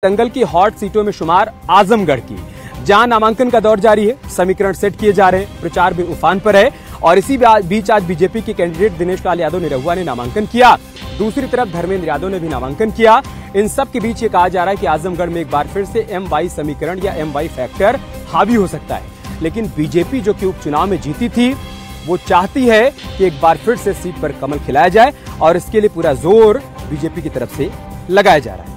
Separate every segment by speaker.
Speaker 1: दंगल की हॉट सीटों में शुमार आजमगढ़ की, जहां नामांकन का दौर जारी है, समीकरण सेट किए जा रहे हैं, प्रचार भी उफान पर है और इसी बीच आज बीजेपी के कैंडिडेट दिनेश लाल यादव निरहुआ ने नामांकन किया। दूसरी तरफ धर्मेंद्र यादव ने भी नामांकन किया। इन सब के बीच ये कहा जा रहा है कि आजमगढ़ में एक बार फिर से MY समीकरण या MY फैक्टर हावी हो सकता है। लेकिन बीजेपी जो कि उपचुनाव में जीती थी, वो चाहती है कि एक बार फिर से सीट पर कमल खिलाया जाए और इसके लिए पूरा जोर बीजेपी की तरफ से लगाया जा रहा है।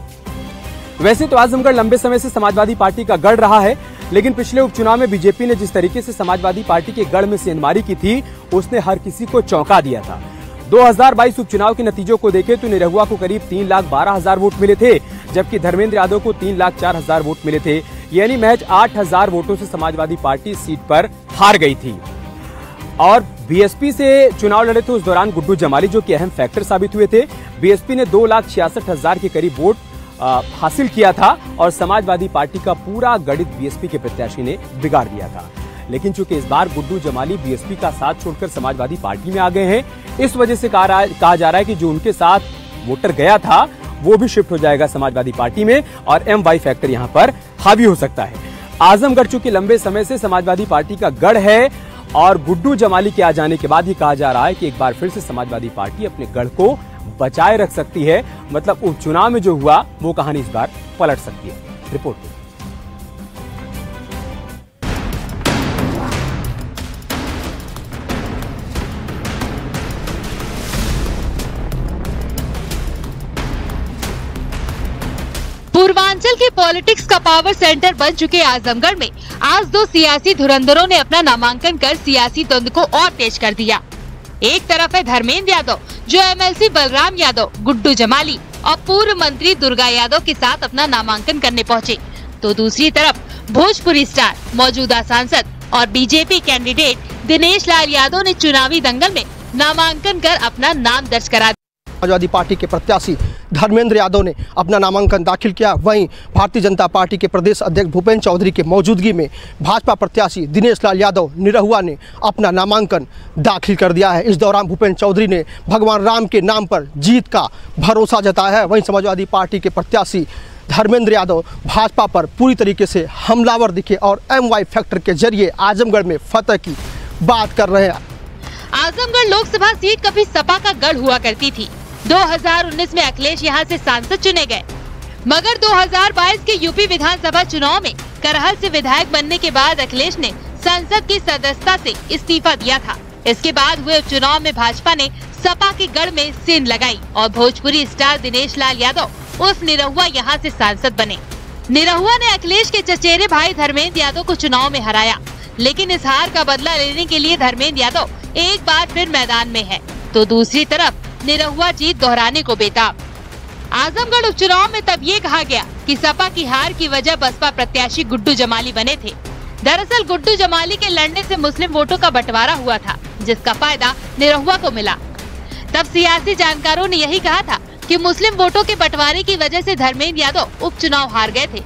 Speaker 1: वैसे तो आजमगढ़ लंबे समय से समाजवादी पार्टी का गढ़ रहा है, लेकिन पिछले उपचुनाव में बीजेपी ने जिस तरीके से समाजवादी पार्टी के गढ़ में सेंधमारी की थी, उसने हर किसी को चौंका दिया था। 2022 उपचुनाव के नतीजों को देखें तो निरहुआ को करीब 3,12,000 वोट मिले थे, जबकि धर्मेंद्र यादव को 3,04,000 वोट मिले थे। यानी महज 8,000 वोटों से समाजवादी पार्टी सीट पर हार गई थी। और बीएसपी से चुनाव लड़े थे उस दौरान गुड्डू जमाली, जो कि अहम फैक्टर साबित हुए थे। बीएसपी ने 2,66,000 के करीब वोट हासिल किया था और समाजवादी पार्टी का पूरा गणित बीएसपी के प्रत्याशी ने बिगाड़ दिया था। लेकिन चूंकि इस बार गुड्डू जमाली बीएसपी का साथ छोड़कर समाजवादी पार्टी में आ गए हैं, इस वजह से कहा जा रहा है कि जो उनके साथ वोटर गया था वो भी शिफ्ट हो जाएगा समाजवादी पार्टी में और MY फैक्टर यहां पर हावी हो सकता है। आजमगढ़ चूंकि लंबे समय से समाजवादी पार्टी का गढ़ है और गुड्डू जमाली के आ जाने के बाद ये कहा जा रहा है कि एक बार फिर से समाजवादी पार्टी अपने गढ़ को बचाए रख सकती है। मतलब उपचुनाव में जो हुआ वो कहानी इस बार पलट सकती है। रिपोर्ट।
Speaker 2: पूर्वांचल के पॉलिटिक्स का पावर सेंटर बन चुके आजमगढ़ में आज दो सियासी धुरंधरों ने अपना नामांकन कर सियासी द्वंद को और तेज कर दिया। एक तरफ है धर्मेंद्र यादव, जो MLC बलराम यादव, गुड्डू जमाली और पूर्व मंत्री दुर्गा यादव के साथ अपना नामांकन करने पहुंचे, तो दूसरी तरफ भोजपुरी स्टार, मौजूदा सांसद और बीजेपी कैंडिडेट दिनेश लाल यादव ने चुनावी दंगल में नामांकन कर अपना नाम दर्ज करा।
Speaker 3: समाजवादी पार्टी के प्रत्याशी धर्मेंद्र यादव ने अपना नामांकन दाखिल किया। वहीं भारतीय जनता पार्टी के प्रदेश अध्यक्ष भूपेंद्र चौधरी के मौजूदगी में भाजपा प्रत्याशी दिनेश लाल यादव निरहुआ ने अपना नामांकन दाखिल कर दिया है। इस दौरान भूपेंद्र चौधरी ने भगवान राम के नाम पर जीत का भरोसा जताया है। वहीं समाजवादी पार्टी के प्रत्याशी धर्मेंद्र यादव भाजपा पर पूरी तरीके से हमलावर दिखे और MY फैक्टर के जरिए आजमगढ़ में फतह की बात कर रहे हैं।
Speaker 2: आजमगढ़ लोकसभा सीट कभी सपा का गढ़ हुआ करती थी। 2019 में अखिलेश यहां से सांसद चुने गए, मगर 2022 के यूपी विधानसभा चुनाव में करहल से विधायक बनने के बाद अखिलेश ने संसद की सदस्यता से इस्तीफा दिया था। इसके बाद हुए उपचुनाव में भाजपा ने सपा के गढ़ में सेंध लगाई और भोजपुरी स्टार दिनेश लाल यादव उर्फ निरहुआ यहां से सांसद बने। निरहुआ ने अखिलेश के चचेरे भाई धर्मेंद्र यादव को चुनाव में हराया, लेकिन इस हार का बदला लेने के लिए धर्मेंद्र यादव एक बार फिर मैदान में है, तो दूसरी तरफ निरहुआ जीत दोहराने को बेताब। आजमगढ़ उपचुनाव में तब ये कहा गया कि सपा की हार की वजह बसपा प्रत्याशी गुड्डू जमाली बने थे। दरअसल गुड्डू जमाली के लड़ने से मुस्लिम वोटों का बंटवारा हुआ था, जिसका फायदा निरहुआ को मिला। तब सियासी जानकारों ने यही कहा था कि मुस्लिम वोटों के बंटवारे की वजह से धर्मेंद्र यादव उपचुनाव हार गए थे।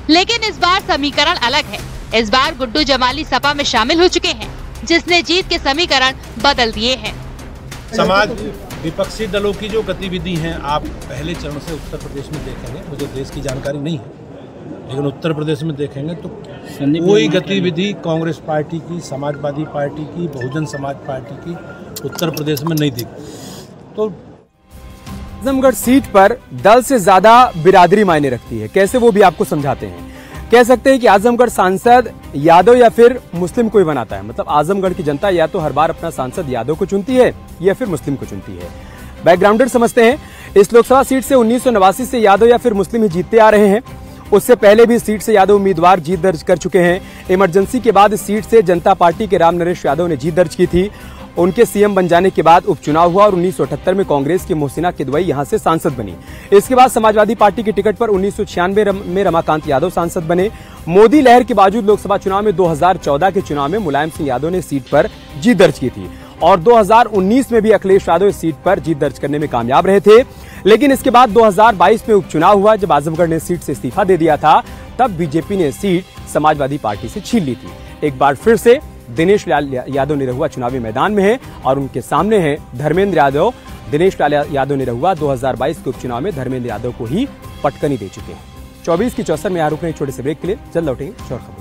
Speaker 2: लेकिन इस बार समीकरण अलग है। इस बार गुड्डू जमाली सपा में शामिल हो चुके हैं, जिसने जीत के समीकरण बदल दिए हैं।
Speaker 4: समाज विपक्षी दलों की जो गतिविधि हैं आप पहले चरण से उत्तर प्रदेश में देखेंगे, मुझे देश की जानकारी नहीं है, लेकिन उत्तर प्रदेश में देखेंगे तो कोई गतिविधि कांग्रेस पार्टी की, समाजवादी पार्टी की, बहुजन समाज पार्टी की उत्तर प्रदेश में नहीं दिखती। तो
Speaker 1: आजमगढ़ सीट पर दल से ज्यादा बिरादरी मायने रखती है। कैसे, वो भी आपको समझाते हैं। कह सकते हैं कि आजमगढ़ सांसद यादव या फिर मुस्लिम कोई बनाता है। मतलब आजमगढ़ की जनता या तो हर बार अपना सांसद यादव को चुनती है या फिर मुस्लिम को चुनती है। बैकग्राउंडर समझते हैं, इस लोकसभा सीट से 1989 से यादव या फिर मुस्लिम ही जीतते आ रहे हैं। उससे पहले भी सीट से यादव उम्मीदवार जीत दर्ज कर चुके हैं। इमरजेंसी के बाद इस सीट से जनता पार्टी के राम नरेश यादव ने जीत दर्ज की थी। उनके CM बन जाने के बाद उपचुनाव हुआ और 1978 में कांग्रेस की मोहसिना किदवई यहां से सांसद बनी। इसके बाद समाजवादी पार्टी की टिकट पर 1996 में रमाकांत यादव सांसद बने। मोदी लहर के बावजूद लोकसभा चुनाव में 2014 के चुनाव में मुलायम सिंह यादव ने सीट पर जीत दर्ज की थी और 2019 में भी अखिलेश यादव इस सीट पर जीत दर्ज करने में कामयाब रहे थे। लेकिन इसके बाद 2022 में उपचुनाव हुआ, जब आजमगढ़ ने सीट से इस्तीफा दे दिया था, तब बीजेपी ने सीट समाजवादी पार्टी से छीन ली थी। एक बार फिर से दिनेश लाल यादव निरहुआ चुनावी मैदान में है और उनके सामने है धर्मेंद्र यादव। दिनेश लाल यादव निरहुआ 2022 के उपचुनाव में धर्मेंद्र यादव को ही पटकनी दे चुके हैं। 24 की 64 में यहाँ रुक रहे छोटे से ब्रेक के लिए, जल्द लौटेंगे और खबर।